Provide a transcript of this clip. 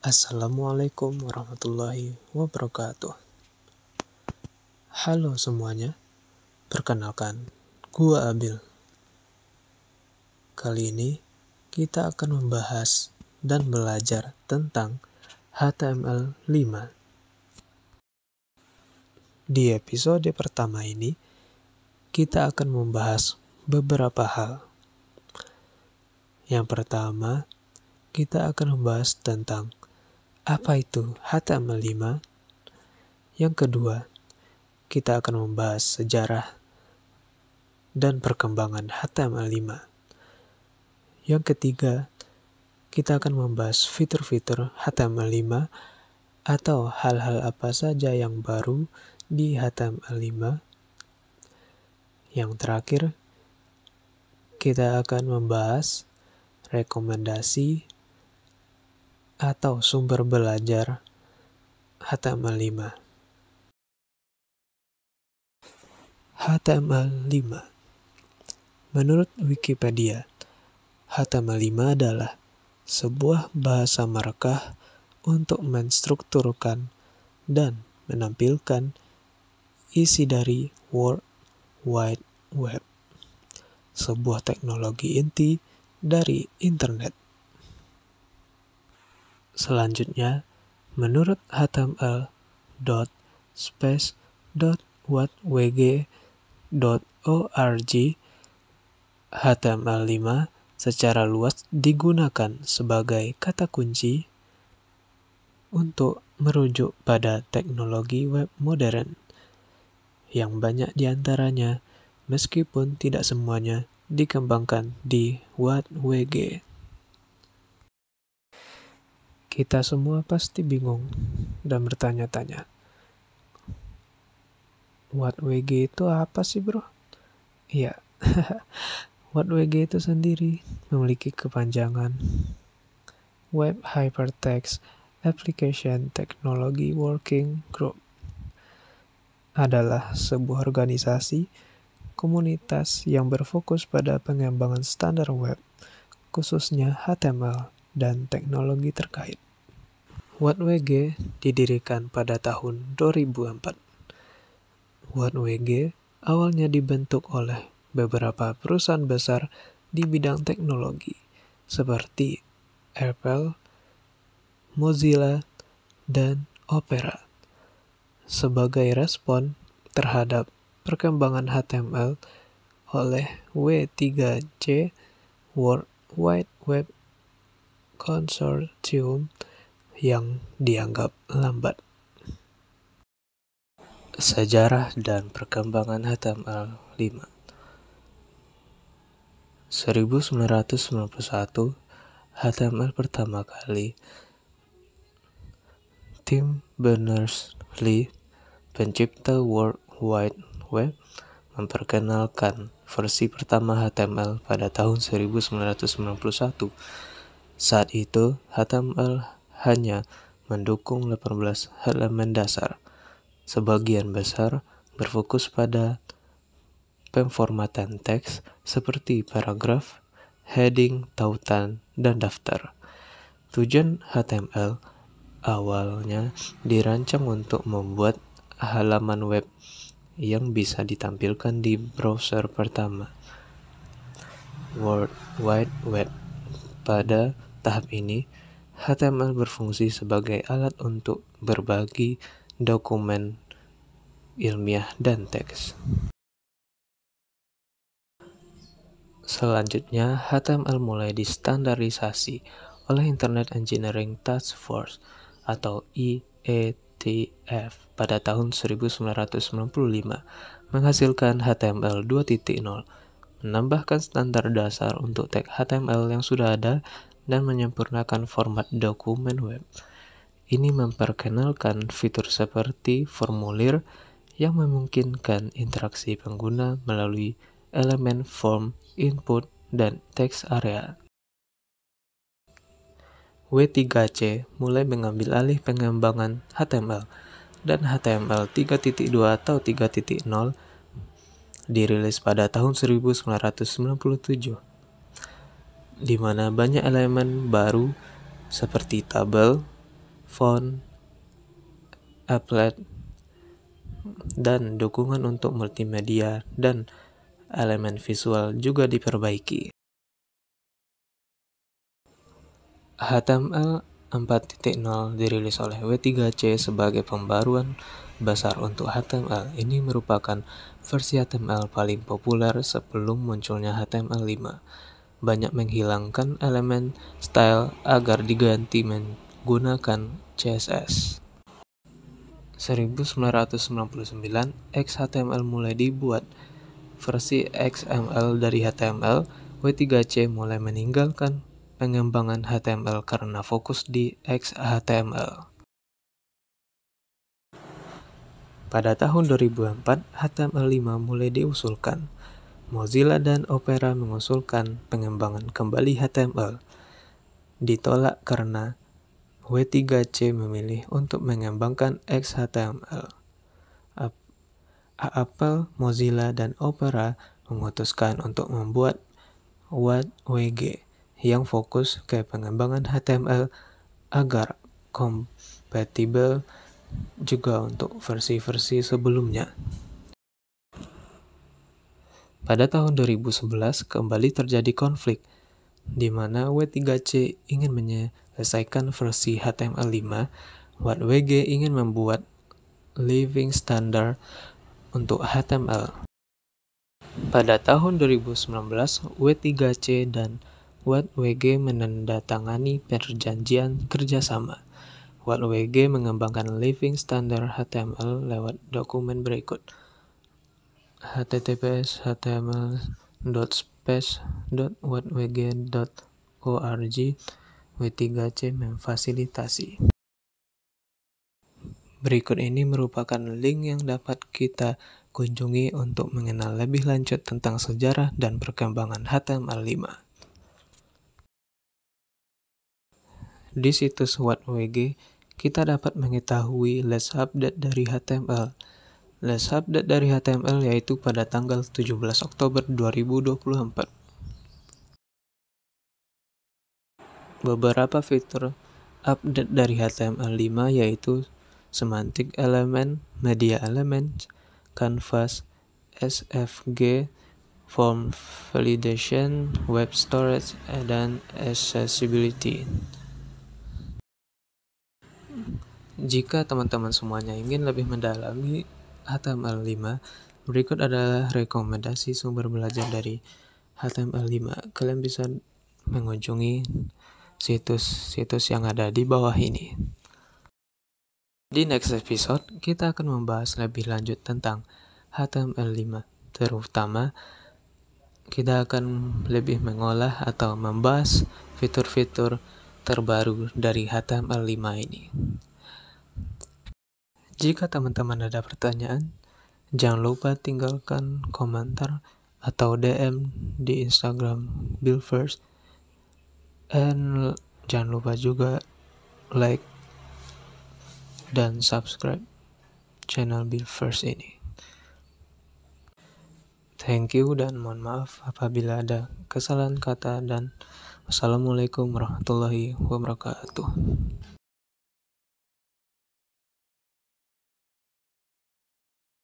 Assalamualaikum warahmatullahi wabarakatuh. Halo semuanya, perkenalkan, gua Abil. Kali ini kita akan membahas dan belajar tentang HTML5. Di episode pertama ini, kita akan membahas beberapa hal. Yang pertama, kita akan membahas tentang apa itu HTML5? Yang kedua, kita akan membahas sejarah dan perkembangan HTML5. Yang ketiga, kita akan membahas fitur-fitur HTML5 atau hal-hal apa saja yang baru di HTML5. Yang terakhir, kita akan membahas rekomendasi atau sumber belajar HTML5. HTML5. Menurut Wikipedia, HTML5 adalah sebuah bahasa markah untuk menstrukturkan dan menampilkan isi dari World Wide Web, sebuah teknologi inti dari internet. Selanjutnya, menurut html.space.whatwg.org, HTML5 secara luas digunakan sebagai kata kunci untuk merujuk pada teknologi web modern, yang banyak diantaranya, meskipun tidak semuanya, dikembangkan di WhatWG. Kita semua pasti bingung dan bertanya-tanya, WhatWG itu apa sih bro? Iya, WhatWG itu sendiri memiliki kepanjangan Web Hypertext Application Technology Working Group. Adalah sebuah organisasi komunitas yang berfokus pada pengembangan standar web, khususnya HTML dan teknologi terkait. WhatWG didirikan pada tahun 2004. WhatWG awalnya dibentuk oleh beberapa perusahaan besar di bidang teknologi seperti Apple, Mozilla, dan Opera. Sebagai respon terhadap perkembangan HTML oleh W3C World Wide Web Consortium yang dianggap lambat. Sejarah dan perkembangan HTML5. 1991, HTML pertama kali Tim Berners-Lee, pencipta World Wide Web, memperkenalkan versi pertama HTML pada tahun 1991. Saat itu, HTML hanya mendukung 18 halaman dasar. Sebagian besar berfokus pada pemformatan teks seperti paragraf, heading, tautan, dan daftar. Tujuan HTML awalnya dirancang untuk membuat halaman web yang bisa ditampilkan di browser pertama, World Wide Web. Pada tahap ini, HTML berfungsi sebagai alat untuk berbagi dokumen ilmiah dan teks. Selanjutnya, HTML mulai distandarisasi oleh Internet Engineering Task Force atau IETF pada tahun 1995, menghasilkan HTML 2.0, menambahkan standar dasar untuk tag HTML yang sudah ada dan menyempurnakan format dokumen web. Ini memperkenalkan fitur seperti formulir yang memungkinkan interaksi pengguna melalui elemen form, input, dan text area. W3C mulai mengambil alih pengembangan HTML, dan HTML 3.2 atau 3.0 dirilis pada tahun 1997, di mana banyak elemen baru seperti tabel, font, applet, dan dukungan untuk multimedia dan elemen visual juga diperbaiki. HTML 4.0 dirilis oleh W3C sebagai pembaruan besar untuk HTML. Ini merupakan versi HTML paling populer sebelum munculnya HTML5. Banyak menghilangkan elemen style agar diganti menggunakan CSS. 1999, XHTML mulai dibuat. Versi XML dari HTML, W3C mulai meninggalkan pengembangan HTML karena fokus di XHTML. Pada tahun 2004, HTML5 mulai diusulkan. Mozilla dan Opera mengusulkan pengembangan kembali HTML. Ditolak karena W3C memilih untuk mengembangkan XHTML. Apple, Mozilla, dan Opera memutuskan untuk membuat WG yang fokus ke pengembangan HTML agar kompatibel juga untuk versi-versi sebelumnya. Pada tahun 2011 kembali terjadi konflik di mana W3C ingin menyelesaikan versi HTML5, WG ingin membuat living standard untuk HTML. Pada tahun 2019, W3C dan WG menandatangani perjanjian kerjasama. WG mengembangkan living standard HTML lewat dokumen berikut: https://html.space.wg.org. W3C memfasilitasi. Berikut ini merupakan link yang dapat kita kunjungi untuk mengenal lebih lanjut tentang sejarah dan perkembangan HTML5. Di situs WG, kita dapat mengetahui latest update dari HTML. Latest update dari HTML yaitu pada tanggal 17 Oktober 2024. Beberapa fitur update dari HTML5 yaitu semantic element, media element, canvas, SVG, form validation, web storage, dan accessibility. Jika teman-teman semuanya ingin lebih mendalami HTML5, berikut adalah rekomendasi sumber belajar dari HTML5. Kalian bisa mengunjungi situs-situs yang ada di bawah ini. Di next episode, kita akan membahas lebih lanjut tentang HTML5. Terutama, kita akan lebih mengolah atau membahas fitur-fitur terbaru dari HTML5 ini. Jika teman-teman ada pertanyaan, jangan lupa tinggalkan komentar atau DM di Instagram Buildfirst. And jangan lupa juga like dan subscribe channel Buildfirst ini. Thank you dan mohon maaf apabila ada kesalahan kata, dan wassalamualaikum warahmatullahi wabarakatuh.